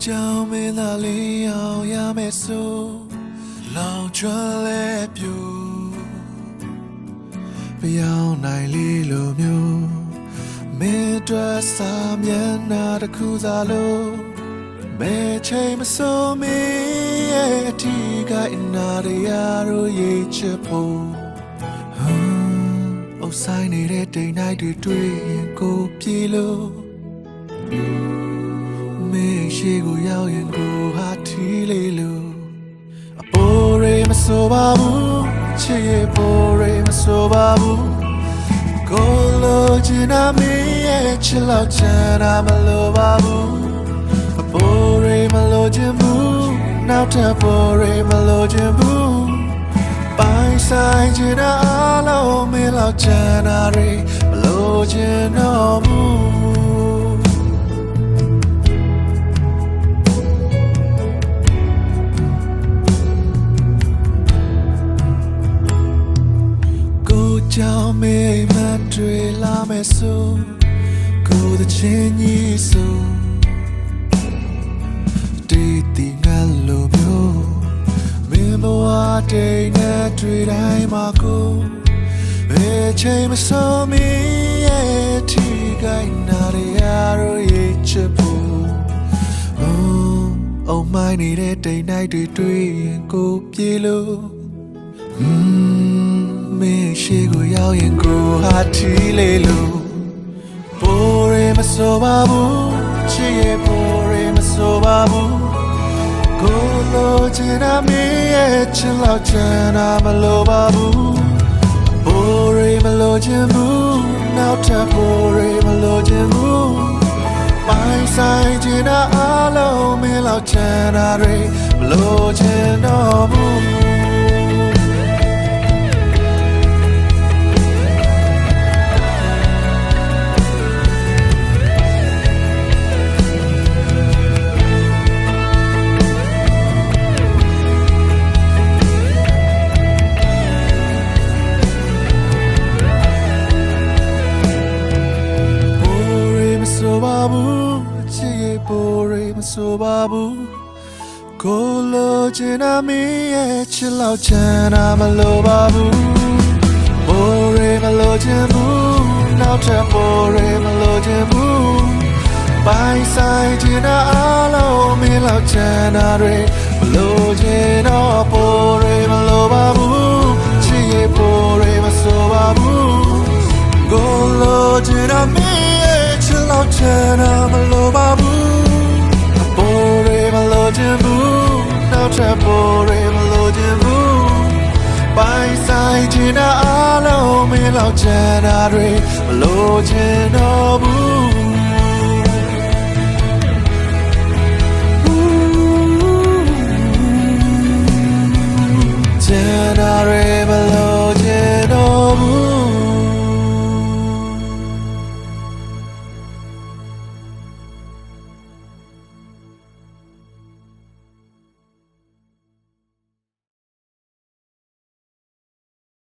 ကြောင့်မင်းသားလေးအောင်ရမယ်ဆိုလောင်ကျွမ်းလဲပြူပြောင်းနိုင်လေလိုမျိုးမင်းတို့စာမျက်နှာတစ်ခုစာလို့မဲချိန်မစိုးမင်းရဲ့အထီးကအနာရရတို့ရေးချဖို့အုပ်ဆိုင်နေတဲ့တိမ်နိုင်တွေတွေ့ရင်ကိုပြေလို့မေရှိကိုရောက်ရင်ကိုဟာထီးလေးလို့အပေါ်ရေမဆိုပါဘူးချစ်ရဲ့ပေါ်ရေမဆိုပါဘူးကိုလိုချင်တာမင်းရဲ့ချစ်လောက်ချင်တာမလိုပါဘူးအပေါ်ရေမလိုချင်ဘူးနောက်ထပ်ပေါ်ရေမလိုချင်ဘူးပိုင်ဆိုင်ချင်တာအလုံးမင်းလောက်ချင်တာတွေမလိုချင်တော့ဘူးကြောင့်မေးမတွေ့လာမယ်ဆိုကိုယ်တဲ့ချင်းကြီးဆိုတီတီငါလိုမျိုးမင်းဘဝတိတ်နဲ့တွေ့တိုင်းမှာကိုဘယ်ချိန်မဆုံးမင်းရဲ့ထီကိုင်းနာရရရဲ့ချစ်ဖို့အုံမိုင်းနေတဲ့တိတ်နိုင်တွေတွေ့ရင်ကိုပြေလို့မင်းရှိကိုရောက်ရင်ကိုဟာထီးလေးလို့ပေါ်ရေမဆိုပါဘူးချစ်ရဲ့ပေါ်ရေမဆိုပါဘူးကိုလိုချင်တာမင်းရဲ့ချစ်လောက်ချင်တာမလိုပါဘူးပေါ်ရေမလိုချင်ဘူးနောက်ထပ်ပေါ်ရေမလိုချင်ဘူးပိုင်ဆိုင်ချင်တာအလုံးမင်းလောက်ချင်တာတွေမလိုချင်တော့ဘူးပေါ်ရေမဆိုပါဘူးကိုလိုချင်တာမင်းရဲ့ချစ်လောက်ချင်တာမလိုပါဘူးပေါ်ရေမလိုချင်ဘူးနောက်ထပ်ပေါ်ရေမလိုချင်ဘူးပိုင်ဆိုင်ချင်တာအလုံးမင်းလောက်ချင်တာတွေမလိုချင်တော့ပေါ်ရေမလိုပါဘူးချစ်ရဲ့ပေါ်ရေမဆိုပါဘူးကိုလိုချင်တာမင်းရဲ့ချစ်လောက်ချင်တာမလိုပါဘူးပေါ်ရေမလိုချင်ဘူးနောက်ထပ်ပေါ်ရေမလိုချင်ဘူးပိုင်ဆိုင်ချင်တာအလုံးမင်းလောက်ချင်တာတွေမလိုချင်တော့ဘူး